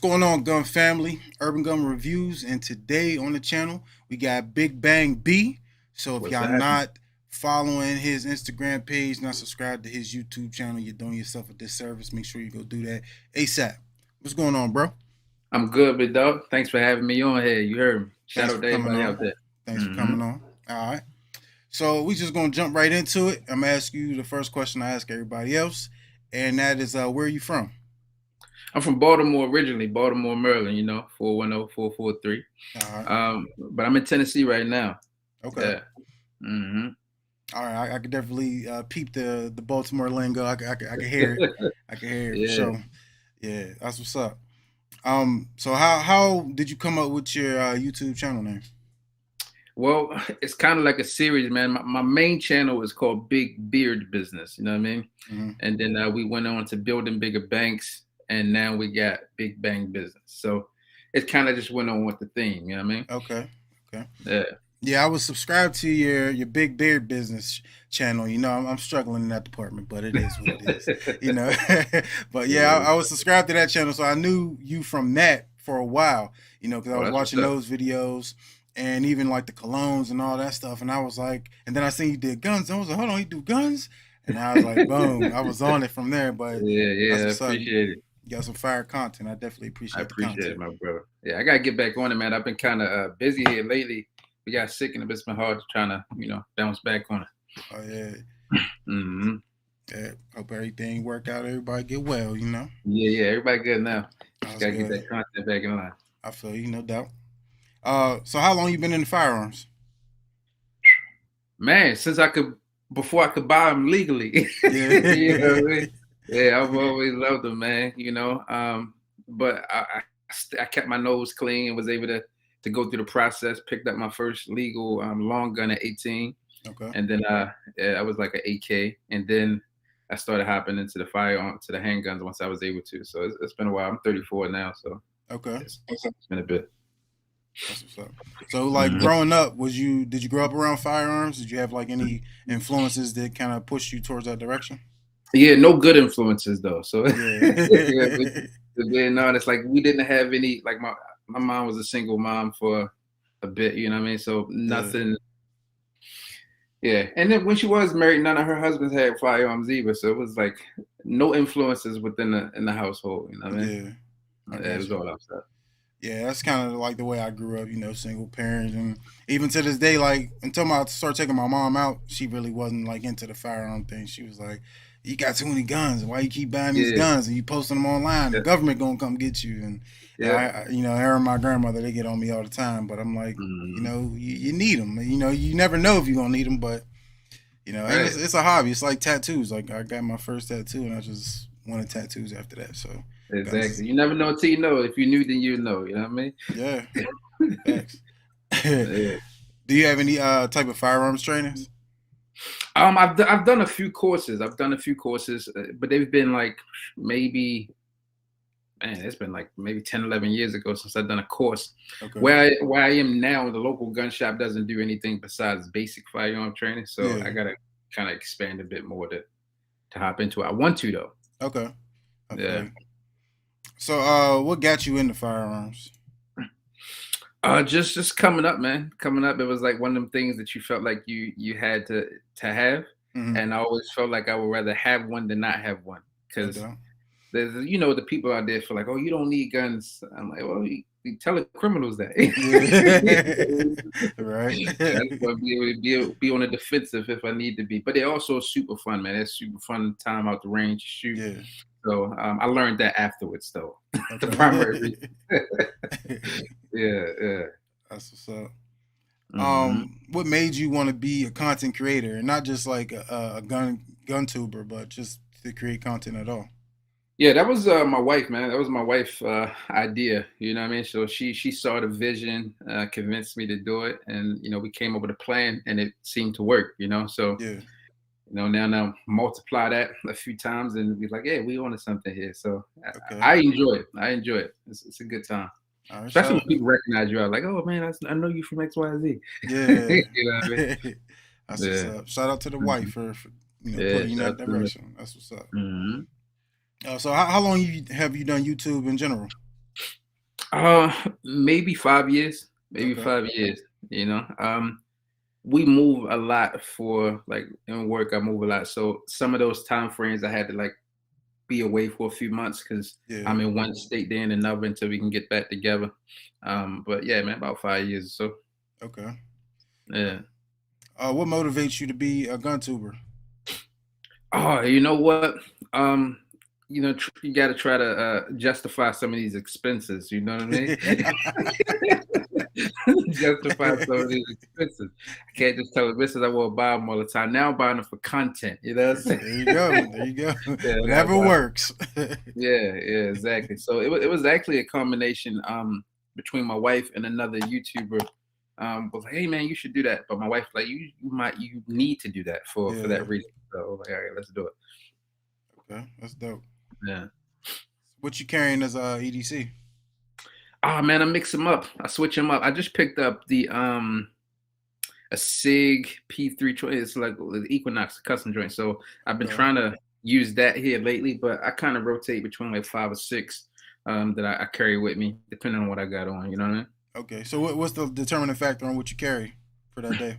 going on, Gun Family? Urban Gun Reviews, and today on the channel we got Big Bang B. So if What's y'all happening? not following his Instagram page, not subscribed to his YouTube channel, you're doing yourself a disservice. Make sure you go do that ASAP. What's going on, bro? I'm good, big dog. Thanks for having me on here. You heard me. Shout Thanks out for to coming everybody on. out there. Thanks for hmm coming on. All right. So we just gonna jump right into it. I'm gonna ask you the first question I ask everybody else, and that is, where are you from? I'm from Baltimore originally, Baltimore, Maryland. 410443. All right. But I'm in Tennessee right now. Okay. Yeah. hmm All right, I could definitely peep the Baltimore lingo. I can hear it. I can hear it for yeah. sure. Yeah, that's what's up. So how did you come up with your YouTube channel name? Well, it's kind of like a series, man. My main channel is called Big Beard Business. You know what I mean? Hmm. And then we went on to building bigger banks, and now we got Big Bang Business. So it kind of just went on with the theme. You know what I mean? Okay, okay. Yeah. Yeah, I was subscribed to your Big Beard Business channel. I'm struggling in that department, but it is what it is. You know, but yeah, I was subscribed to that channel, so I knew you from that for a while. Because I Oh, was that's what's watching up. those videos and even like the colognes and all that stuff, and I was like, and then I seen you did guns. And I was like, hold on, you do guns? And I was like, boom, I was on it from there. But Yeah, that's yeah, I what's up. appreciate it. You got some fire content. I definitely I appreciate the appreciate it, content. my brother. Yeah, I gotta get back on it, man. I've been kind of busy here lately. We got sick, and it's been hard to trying to, bounce back on it. Oh yeah, hmm yeah. Hope everything work out. Everybody get well. Yeah, yeah, everybody good now. Just That's gotta get good. that content back in line. I feel you, no doubt. So how long you been in the firearms? Man, before I could buy them legally. You know Yeah. what I mean? Yeah, I've always loved them, man. But I kept my nose clean and was able to go through the process. Picked up my first legal long gun at 18. Okay. And then yeah, I was like an AK, and then I started hopping into the firearm to the handguns once I was able to. So it's been a while. I'm 34 now, so Okay. it's been a bit. That's what's up. So like Mhm. growing up, did you grow up around firearms? Did you have like any influences that kind of pushed you towards that direction? Yeah, no good influences though. So yeah, Yeah. to being honest, like we didn't have any. Like my mom was a single mom for a bit. You know what I mean? So Yeah. nothing. Yeah, and then when she was married, none of her husbands had firearms either. So it was like no influences within the household. You know what I mean? Yeah. I Yeah, it got was you. all outside. Yeah, that's kind of like the way I grew up, single parents. And even to this day, like until I started taking my mom out, she really wasn't like into the firearm thing. She was like, you got too many guns. Why you keep buying these Yeah, guns and you posting them online? The yeah, government gonna come get you. And yeah. her and my grandmother, they get on me all the time. But I'm like, Mhm. you need them. You never know if you're gonna need them. But and Right. it's a hobby. It's like tattoos. Like I got my first tattoo, and I just wanted tattoos after that. So guns, Exactly. You never know until you know. If you knew, then you know. You know what I mean? yeah, facts. Yeah. Do you have any type of firearms trainings? I've done a few courses. I've done a few courses, but they've been like maybe, man, it's been like maybe 10, 11 years ago since I've done a course. Okay. Where I am now, the local gun shop doesn't do anything besides basic firearm training. So I Yeah. gotta kind of expand a bit more to hop into it. I want to though. Okay. I feel Yeah. you. So what got you into firearms? Just coming up, man. Coming up, it was like one of them things that you felt like you had to have, Hmm. and I always felt like I would rather have one than not have one No because doubt. there's the people out there feel like, oh, you don't need guns. I'm like, well, you telling criminals that. Yeah. Right. I just want to be able to be on the defensive if I need to be. But they're also super fun, man. It's super fun time out the range to shoot. Yeah. So I learned that afterwards, though. The primary Okay. reason. Yeah, yeah. That's what's up. hmm What made you want to be a content creator and not just like a gun tuber, but just to create content at all? Yeah, that was my wife, man. That was my wife idea. You know what I mean? So she saw the vision, convinced me to do it, and we came up with a plan, and it seemed to work. So Yeah. now multiply that a few times, and be like, yeah, we wanted something here. So Okay. I enjoy it. I enjoy it. It's a good time, All right. especially Shout when out. people recognize you. I'm like, oh man, I know you from X Y Z. Yeah. You know what I mean? That's what's Yeah. up. Shout out to the wife Mhm. for Yeah. putting you in Shout that out to direction. That's what's up. them. So how long have you done YouTube in general? Maybe 5 years. Maybe Okay. 5 years. You know, we move a lot for like in work. I move a lot, so some of those time frames I had to like be away for a few months because Yeah. I'm in one state, they're in another until we can get back together. But yeah, man, about 5 years or so. Okay. Yeah. What motivates you to be a gun tuber? Oh, you know what? Um, you got to try to justify some of these expenses. You know what I mean? Justify some of these expenses. I can't just tell the missus I will buy them all the time. Now I'm buying them for content. You know what I'm saying? There you go. There you go. Yeah, now I'm Whatever buying. works. Yeah, yeah, exactly. So it was actually a combination between my wife and another YouTuber. Was like, hey man, you should do that. But my wife like you need to do that for Yeah. that reason. So I was like, all right, let's do it. Okay. That's dope. Yeah. What you carrying as EDC? Oh man, I mix them up. I switch them up. I just picked up the a Sig P320. It's like the Equinox custom joint. So I've been Okay. trying to use that here lately, but I kind of rotate between like 5 or 6 that I carry with me, depending on what I got on. You know what I mean? Okay. So what's the determining factor on what you carry for that day?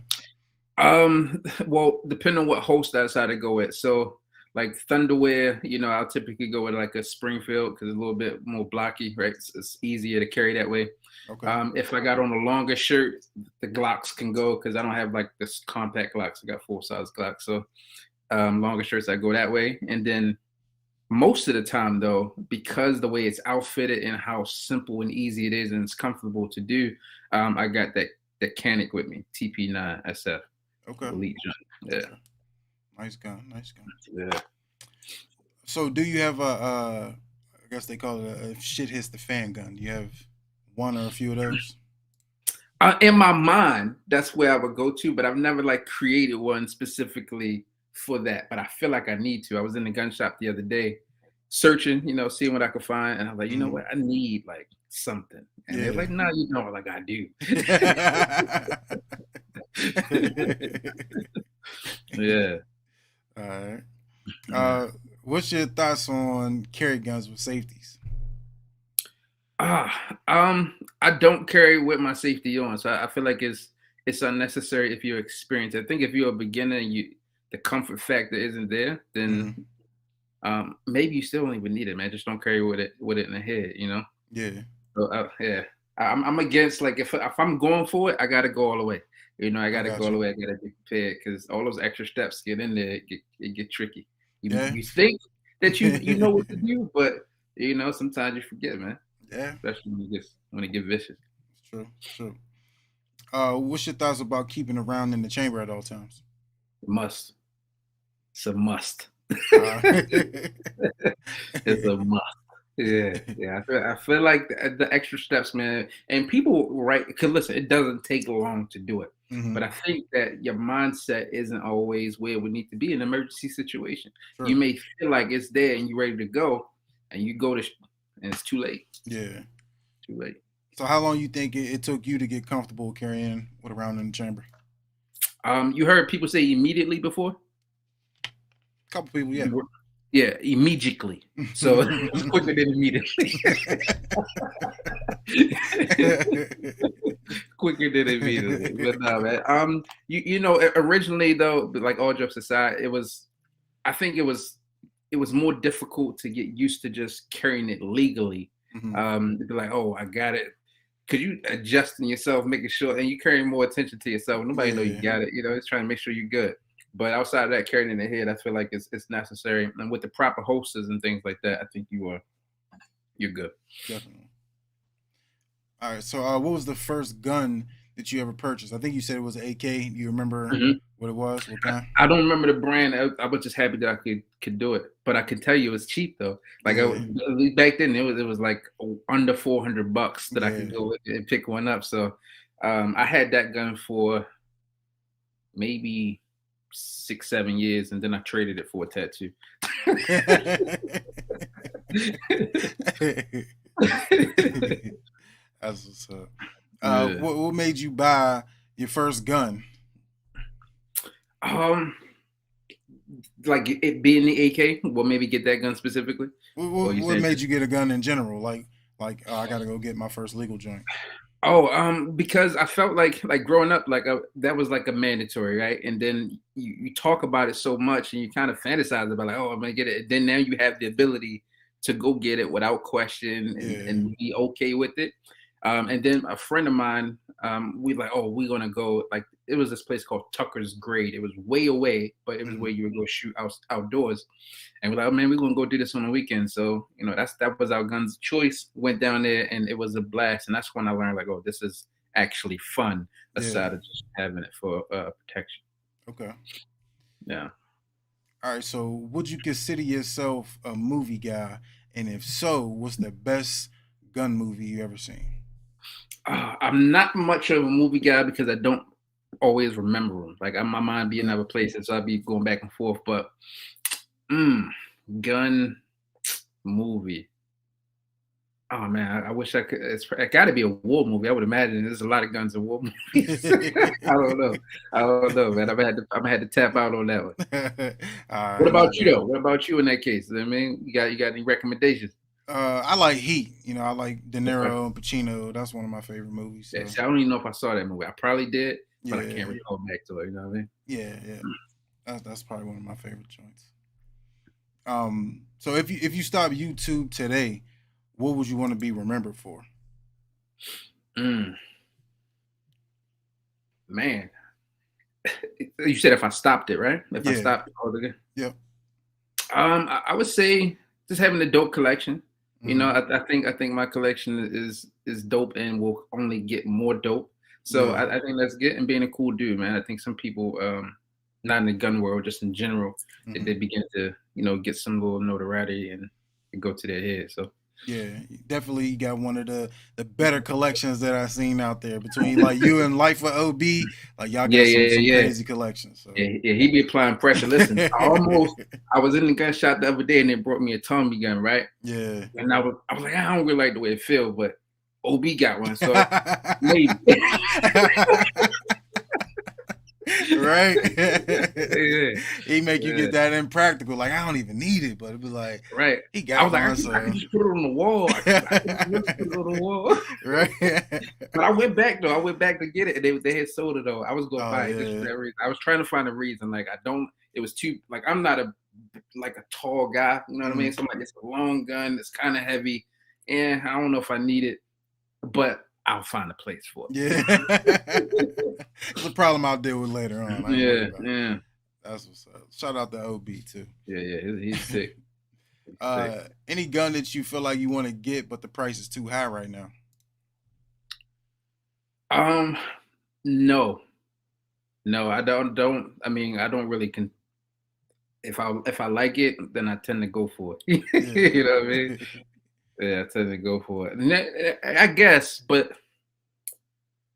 Well, depending on what host I decide to go with. So, like Thunderwear, I'll typically go with like a Springfield because it's a little bit more blocky, right? It's easier to carry that way. Okay. If I got on a longer shirt, the Glocks can go because I don't have like this compact Glocks. I got full size Glocks, so longer shirts I go that way. And then most of the time, though, because the way it's outfitted and how simple and easy it is and it's comfortable to do, I got that Canic with me, TP9 SF. Okay. Elite Jump. Yeah. Okay. Nice gun. Nice gun. Yeah. So do you have I guess they call it a if shit hits the fan gun. Do you have one or a few of those? In my mind, that's where I would go to, but I've never like created one specifically for that. But I feel like I need to. I was in the gun shop the other day, searching, seeing what I could find, and I was like, you know Mhm. what, I need like something, and they're Yeah. like, no, you don't. Like I do. Yeah. All right. Yeah. Uh, what's your thoughts on carry guns with safeties? I don't carry with my safety on, so I feel like it's unnecessary if you're experienced. I think if you're a beginner and the comfort factor isn't there, then Hmm. maybe you still don't even need it, man. Just don't carry with it in the head. Yeah, So yeah, I'm against like if I'm going for it, I gotta go all the way. I I gotta go got all you. the way. I gotta be prepared because all those extra steps get in there. It get tricky. You Yeah, you think that you know what to do, but sometimes you forget, man. yeah, Especially when it get vicious. it's true. It's true. What's your thoughts about keeping a round in the chamber at all times? Must. It's a must. Uh, It's a must. Yeah, yeah. I feel like the extra steps, man, and people right because listen, it doesn't take long to do it. But hmm. I think that your mindset isn't always where we need to be in an emergency situation. You True. may feel like it's there and you're ready to go, and you go and it's too late. Yeah. Too late. So how long you think it took you to get comfortable carrying with a round in the chamber? You heard people say immediately before? Couple people, yeah. Yeah, immediately. So it's quicker than immediately. Quicker than immediately. But no, man. Originally though, like all jokes aside, I think it was more difficult to get used to just carrying it legally. Hmm. To be like, oh, I got it. Cause you adjusting yourself, making sure, and you carrying more attention to yourself. Nobody know you Yeah, got it. It's trying to make sure you're good. But outside of that, carrying in the head, I feel like it's necessary. And with the proper holsters and things like that, I think you're good. definitely. All right. So what was the first gun that you ever purchased? I think you said it was an AK. Do you remember Mhm. what it was? What kind? I don't remember the brand. I was just happy that I could do it. But I can tell you it was cheap though. Like Yeah, back then, it was like under $400 that I yeah. could go and pick one up. So I had that gun for maybe 6, 7 years, and then I traded it for a tattoo. That's what's up. Yeah. What made you buy your first gun? Um, like it being the AK, well, maybe get that gun specifically, What, or what, you what saying made just you get a gun in general? Like Like, oh, I got to go get my first legal joint. Oh, because I felt like growing up, that was like a mandatory, right? And then you talk about it so much, and you kind of fantasize about like, oh, I'm gonna get it. Then now you have the ability to go get it without question and be okay with it. And then a friend of mine, we like, oh, we're gonna go. Like, it was this place called Tucker's Grade. It was way away, but it was where you would go shoot outdoors. And we're like, oh man, we're gonna go do this on the weekend. So that was our guns choice. Went down there, and it was a blast. And that's when I learned like, oh, this is actually fun aside of just having it for protection. Okay. Yeah. All right. So, would you consider yourself a movie guy? And if so, what's the best gun movie you ever seen? I'm not much of a movie guy because I don't always remember them. Like, my mind be in other places, so I'd be going back and forth. But gun movie. Oh man, I wish I could. It's got to be a war movie. I would imagine there's a lot of guns in war movies. I don't know, man. I'm gonna have to tap out on that one. What about you though? What about you in that case? I mean, you got any recommendations? I like Heat. I like De Niro and Pacino. That's one of my favorite movies. So. Yeah, see, I don't even know if I saw that movie. I probably did, but I can't recall back to it. You know what I mean? Yeah. That's probably one of my favorite joints. So if you stop YouTube today, what would you want to be remembered for? Man, you said if I stopped it, right? If I stopped it altogether. Yep. I would say just having a dope collection. I think my collection is dope and will only get more dope. So I think that's good, and being a cool dude, man. I think some people, not in the gun world, just in general, they begin to get some little notoriety and go to their head. So yeah, definitely got one of the better collections that I've seen out there between like you and Life of OB. Like y'all got some crazy collections. So. Yeah, he be applying pressure. Listen, I was in the gun shop the other day and they brought me a Tommy gun, right? Yeah. And I was like, I don't really like the way it feels, but OB got one, so maybe. Right. He make you get that impractical. Like, I don't even need it, but it'd be like, right. He got I was like, I can just put it on the wall. I can just put it on the wall. Right. But I went back to get it, and they had sold it though. I was going to buy it just for that reason. I was trying to find a reason. Like, it was too, like, I'm not a tall guy, you know what I mean? So I'm like, it's a long gun, it's kind of heavy, and I don't know if I need it, but I'll find a place for it. Yeah. It's a problem I'll deal with later on. Yeah. That's what's up. Shout out to OB too. Yeah, he's sick. Any gun that you feel like you want to get, but the price is too high right now? No, I don't. I mean, I don't really if I like it, then I tend to go for it. You know what I mean? Yeah, I tend to go for it. I guess, but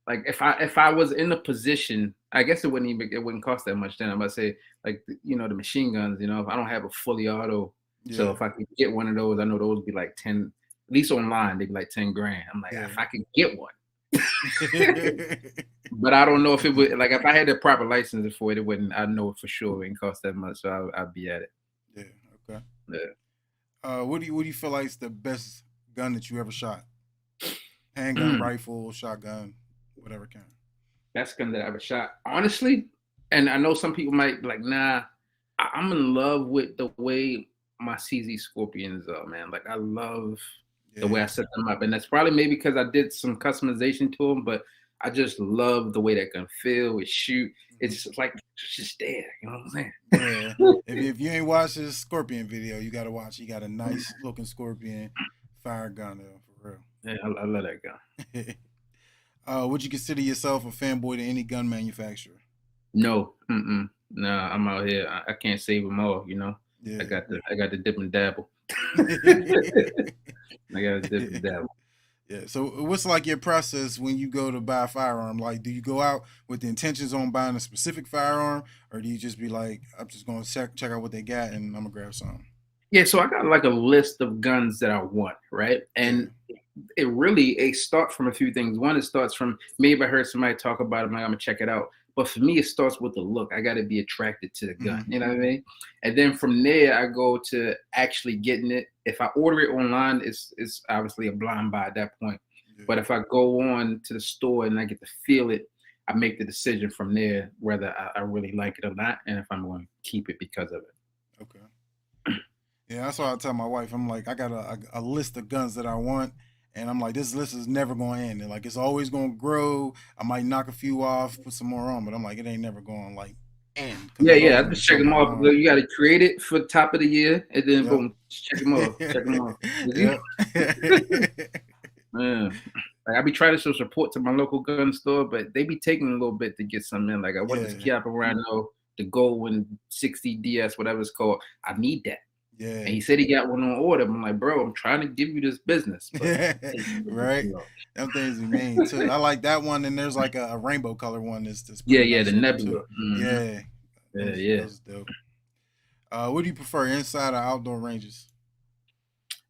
like if I was in a position, I guess it wouldn't cost that much. Then I'm about to say, like, the machine guns. If I don't have a fully auto, so if I could get one of those, I know those would be like 10. At least online, they'd be like 10 grand. I'm like, if I could get one. But I don't know if it would, like, if I had the proper license for it, it wouldn't. I know for sure it wouldn't cost that much, so I'd be at it. Yeah. Okay. Yeah. What do you feel like is the best gun that you ever shot? Handgun, rifle, shotgun, whatever kind. Best gun that I ever shot, honestly. And I know some people might be like, nah. I'm in love with the way my CZ Scorpions are, man. Like, I love the way I set them up, and that's probably maybe because I did some customization to them, but I just love the way that gun feel, it shoot. It's just like, it's just there. You know what I'm saying? Yeah. if you ain't watched this Scorpion video, you got to watch. He got a nice looking Scorpion fire gun, for real. Yeah, I love that gun. Would you consider yourself a fanboy to any gun manufacturer? No. No, I'm out here. I can't save them all, Yeah. I got the dip and dabble. I got to dip and dabble. Yeah. So what's like your process when you go to buy a firearm? Like, do you go out with the intentions on buying a specific firearm, or do you just be like, I'm just going to check out what they got and I'm going to grab some? Yeah. So I got like a list of guns that I want, right? And it starts from a few things. One, it starts from maybe I heard somebody talk about it, I'm like, I'm going to check it out. But for me, it starts with the look. I got to be attracted to the gun. Mm-hmm. You know what I mean? And then from there, I go to actually getting it. If I order it online, it's obviously a blind buy at that point. Yeah. But if I go on to the store and I get to feel it, I make the decision from there whether I really like it or not, and if I'm going to keep it because of it. Okay. Yeah, that's why I tell my wife. I'm like, I got a list of guns that I want, and I'm like, this list is never going to end. And like, it's always going to grow. I might knock a few off, put some more on, but I'm like, it ain't never going to like end. Yeah. I just check them off. You got to create it for the top of the year, and then boom, check them off. Check them off. Man. Like I be trying to show support to my local gun store, but they be taking a little bit to get something in. Like I want this Kia Pirano, the Gold 60 DS, whatever it's called. I need that. Yeah. And he said he got one on order. I'm like, bro, I'm trying to give you this business. But right. Them things are mean too. I like that one, and there's like a rainbow color one. This yeah, the Nebula. Mm-hmm. Yeah. Those dope. What do you prefer, inside or outdoor ranges?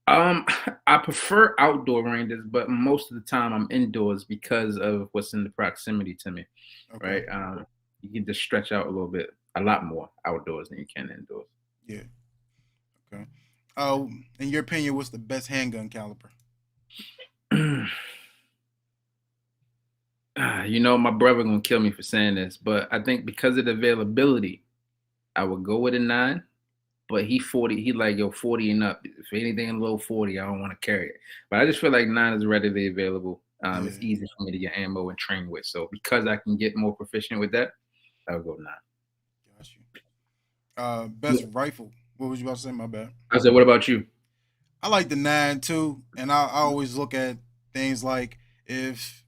I prefer outdoor ranges, but most of the time I'm indoors because of what's in the proximity to me. Okay. Right. You can just stretch out a lot more outdoors than you can indoors. Yeah. Okay. In your opinion, what's the best handgun caliber? My brother gonna kill me for saying this, but I think because of the availability, I would go with a 9. But he 40, he like, yo, 40 and up. If anything below 40, I don't want to carry it. But I just feel like 9 is readily available. It's easy for me to get ammo and train with. So because I can get more proficient with that, I'll go 9. Got you. Best rifle. What was you about to say? My bad. I said, what about you? I like the 9 too. And I always look at things like if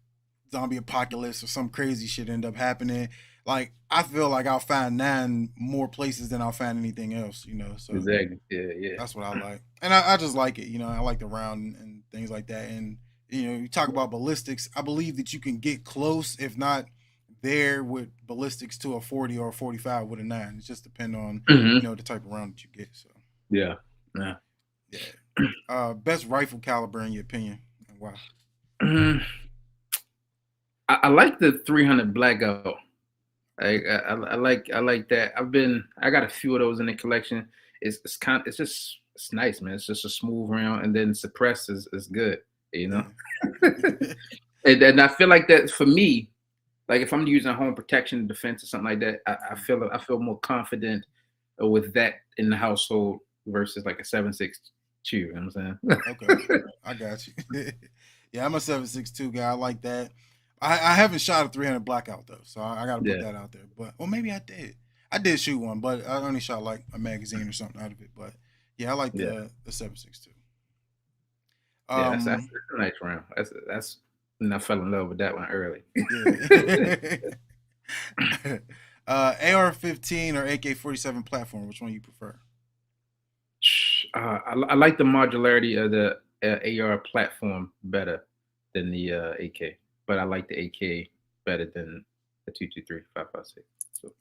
zombie apocalypse or some crazy shit end up happening, like I feel like I'll find 9 more places than I'll find anything else, So exactly, yeah. That's what I like, and I just like it, I like the round and things like that. And you talk about ballistics. I believe that you can get close, if not there, with ballistics to a 40 or a 45 with a 9. It just depends on the type of round that you get. So yeah. Best rifle caliber in your opinion, and why? I like the 300 Blackout. I like that. I got a few of those in the collection. It's nice, man. It's just a smooth round, and then suppress is good, and I feel like that for me, like if I'm using home protection, defense, or something like that, I feel more confident with that in the household versus like a 7.62. You know what I'm saying? Okay, I got you. Yeah, I'm a 7.62 guy. I like that. I haven't shot a 300 Blackout though, so I got to put that out there. But maybe I did. I did shoot one, but I only shot like a magazine or something out of it. But yeah, I like the 7.62. That's a nice round. That's and I fell in love with that one early. AR-15 or AK-47 platform, which one you prefer? I like the modularity of the AR platform better than the AK. But I like the AK better than the 223 5.56. So.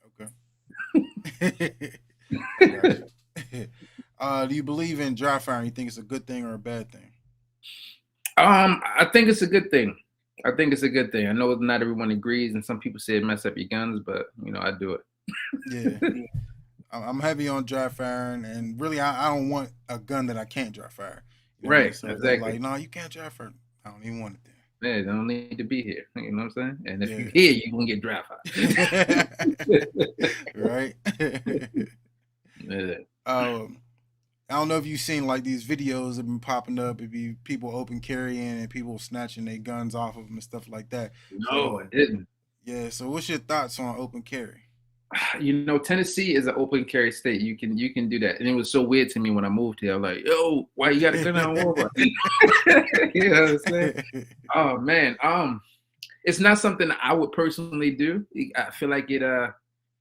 Okay. Do you believe in dry firing? You think it's a good thing or a bad thing? I think it's a good thing. I know not everyone agrees, and some people say it mess up your guns, but I do it. Yeah. I'm heavy on dry firing, and really, I don't want a gun that I can't dry fire. Right. So exactly. Like, no, you can't dry fire. I don't even want it there. Yeah, they don't need to be here. You know what I'm saying? And if you're here, you're going to get dry fire. Right? I don't know if you've seen like these videos that have been popping up. It'd be people open carrying and people snatching their guns off of them and stuff like that. No, I didn't. Yeah. So what's your thoughts on open carry? Tennessee is an open carry state. You can do that. And it was so weird to me when I moved here. I'm like, yo, why you got a gun on over? You know what I'm saying? Oh man. It's not something I would personally do. I feel like it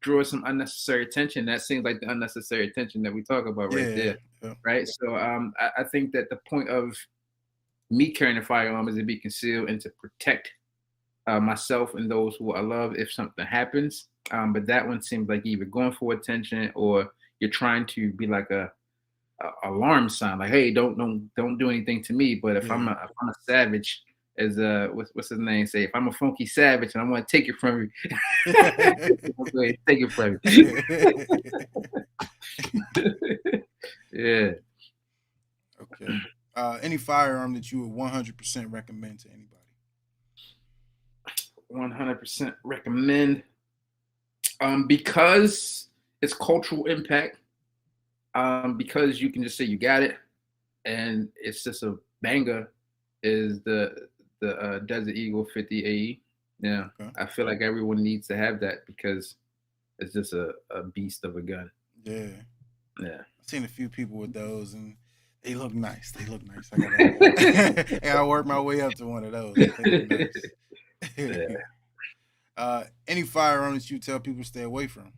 draws some unnecessary attention. That seems like the unnecessary attention that we talk about right there. Yeah. Right. So I think that the point of me carrying a firearm is to be concealed and to protect myself and those who I love if something happens. But that one seems like either going for attention or you're trying to be like a alarm sign, like, hey, don't do anything to me. But if I'm a savage as what's his name say, if I'm a funky savage and I want to take it from you, take it from you. Yeah. Okay. Any firearm that you would 100% recommend to anybody? 100% recommend. Because it's cultural impact. Because you can just say you got it, and it's just a banger. Is the Desert Eagle 50 AE? Yeah, Okay. I feel like everyone needs to have that because it's just a beast of a gun. Yeah. Yeah. I've seen a few people with those, and they look nice. They look nice. I gotta work my way up to one of those. They look nice. Yeah. Any firearm that you tell people to stay away from?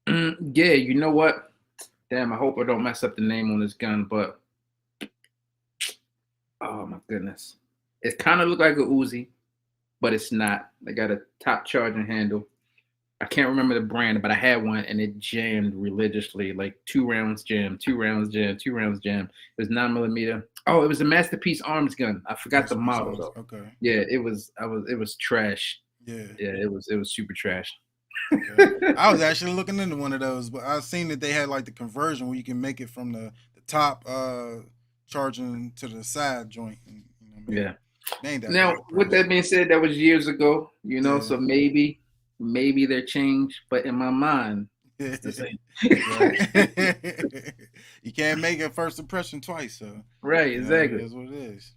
Yeah, you know what? Damn, I hope I don't mess up the name on this gun, but oh my goodness. It kind of looked like a Uzi, but it's not. They got a top charging handle. I can't remember the brand, but I had one and it jammed religiously, like 2 rounds jam, 2 rounds jam, 2 rounds jam. It was 9mm. Oh, it was a Masterpiece Arms gun. I forgot the model though. Okay. Yeah, it was trash. Yeah. Yeah, it was super trash. Okay. I was actually looking into one of those, but I seen that they had like the conversion where you can make it from the top charging to the side joint. And, yeah. That now, with that being said, that was years ago, so maybe they're changed, but in my mind, it's the same. You can't make a first impression twice, so right, exactly. It is what it is.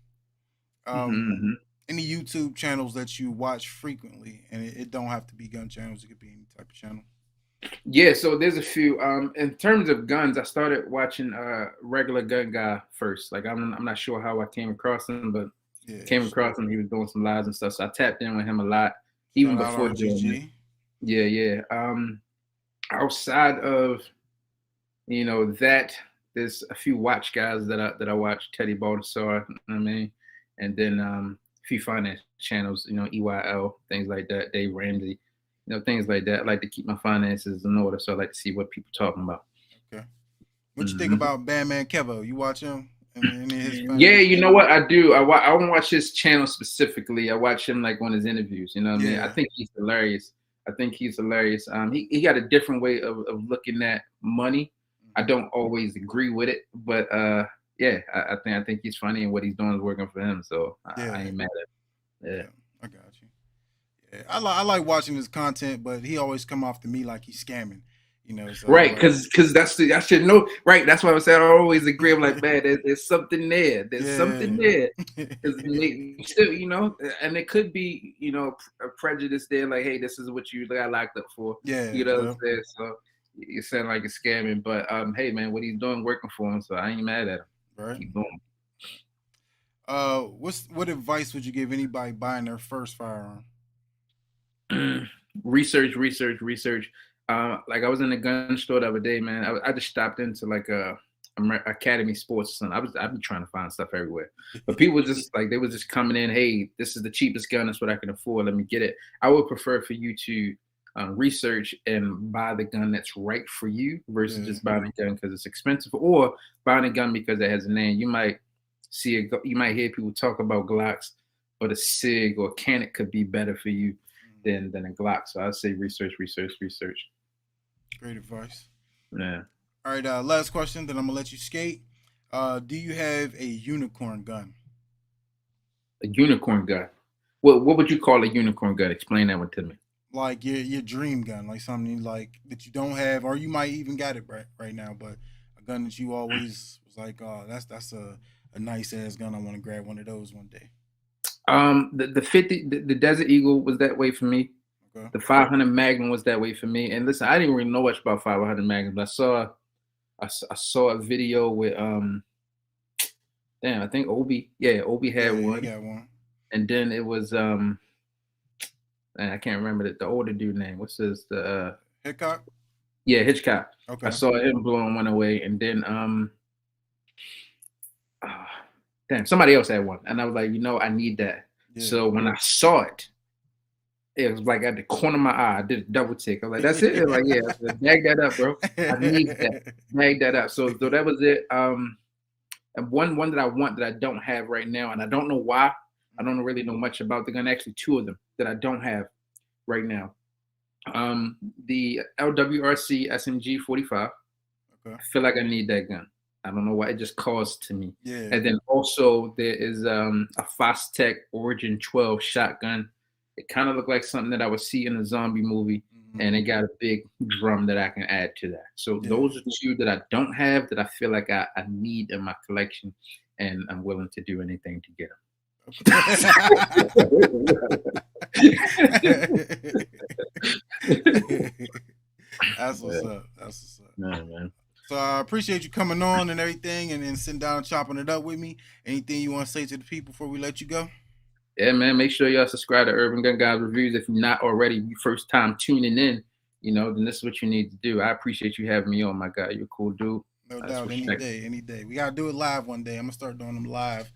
Any YouTube channels that you watch frequently, and it don't have to be gun channels; it could be any type of channel. Yeah, so there's a few. In terms of guns, I started watching Regular Gun Guy first. Like I'm not sure how I came across him, but came across him. He was doing some lives and stuff, so I tapped in with him a lot, even before doing. Yeah. Outside of that, there's a few watch guys that I watch. Teddy Baldassar, and then a few finance channels, EYL, things like that. Dave Ramsey, things like that. I like to keep my finances in order, so I like to see what people talking about. Okay. What you think about Bandman Kevo? You watch him? Yeah, you know what I do. I don't watch his channel specifically. I watch him like on his interviews. You know what I mean? I think he's hilarious. He got a different way of looking at money. I don't always agree with it, but yeah, I think he's funny, and what he's doing is working for him. So I ain't mad at him. Yeah, I got you. Yeah, I like watching his content, but he always come off to me like he's scamming. So, right? Because I should know. Right? That's why I said I always agree. I'm like, man, there's something there. There's something there. Still, and it could be, a prejudice there. Like, hey, this is what you got locked up for. Yeah, what I'm saying? So you sound like it's scamming, but hey, man, what he's doing working for him, so I ain't mad at him. Right. Keep going. What advice would you give anybody buying their first firearm? Research. Like I was in the gun store the other day, man. I just stopped into like a Academy Sports or something. I've been trying to find stuff everywhere, but people just like they were just coming in. Hey, this is the cheapest gun. That's what I can afford. Let me get it. I would prefer for you to research and buy the gun that's right for you versus just buying a gun because it's expensive, or buying a gun because it has a name. You might you might hear people talk about Glocks, but a SIG or a Canik could be better for you than a Glock. So I'd say research. Great advice. Yeah. All right. Last question. Then I'm gonna let you skate. Do you have a unicorn gun? A unicorn gun. What would you call a unicorn gun? Explain that one to me. Like your dream gun, like something like that you don't have, or you might even got it right now, but a gun that you always was like, oh, that's a nice ass gun. I want to grab one of those one day. The 50, the Desert Eagle was that way for me. Okay. The 500 Magnum was that way for me. And listen, I didn't really know much about 500 Magnum, but I saw a video with I think Obi. Yeah, Obi had one. He got one. And then it was I can't remember the older dude name. What's his Hitchcock? Yeah, Hitchcock. Okay. I saw him blowing one away, and then somebody else had one, and I was like, I need that. Yeah. So when I saw it, it was like at the corner of my eye. I did a double take. I was like, that's it. Like, yeah, bag that up, bro. I need that. Bag that up. So that was it. And one that I want that I don't have right now, and I don't know why. I don't really know much about the gun. Actually, two of them that I don't have right now. The LWRC SMG 45. Okay. I feel like I need that gun. I don't know why, it just calls to me. Yeah. And then also there is a Fostech Origin 12 shotgun. It kind of looked like something that I would see in a zombie movie, and it got a big drum that I can add to that. So those are two that I don't have that I feel like I need in my collection, and I'm willing to do anything to get them. That's what's up. That's what's up. Nah, man. So I appreciate you coming on and everything, and sitting down and chopping it up with me. Anything you want to say to the people before we let you go? Yeah, man. Make sure y'all subscribe to Urban Gun Guys Reviews. If you're not already, your first time tuning in, then this is what you need to do. I appreciate you having me on, my guy. You're a cool dude. No doubt. Any day. We gotta do it live one day. I'm gonna start doing them live.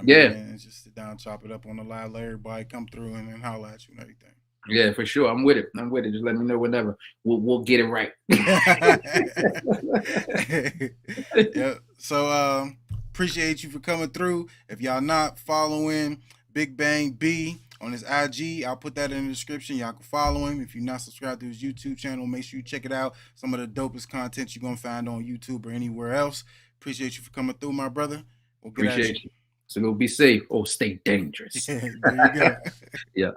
Yeah. And just sit down, chop it up on the live, let everybody come through and then holler at you and everything. Yeah, for sure. I'm with it. Just let me know whenever. We'll get it right. Yeah. So appreciate you for coming through. If y'all not following Big Bang B on his IG, I'll put that in the description. Y'all can follow him. If you're not subscribed to his YouTube channel, make sure you check it out. Some of the dopest content you're gonna find on YouTube or anywhere else. Appreciate you for coming through, my brother. We'll get Appreciate you. So go be safe or stay dangerous. There you go. Yeah.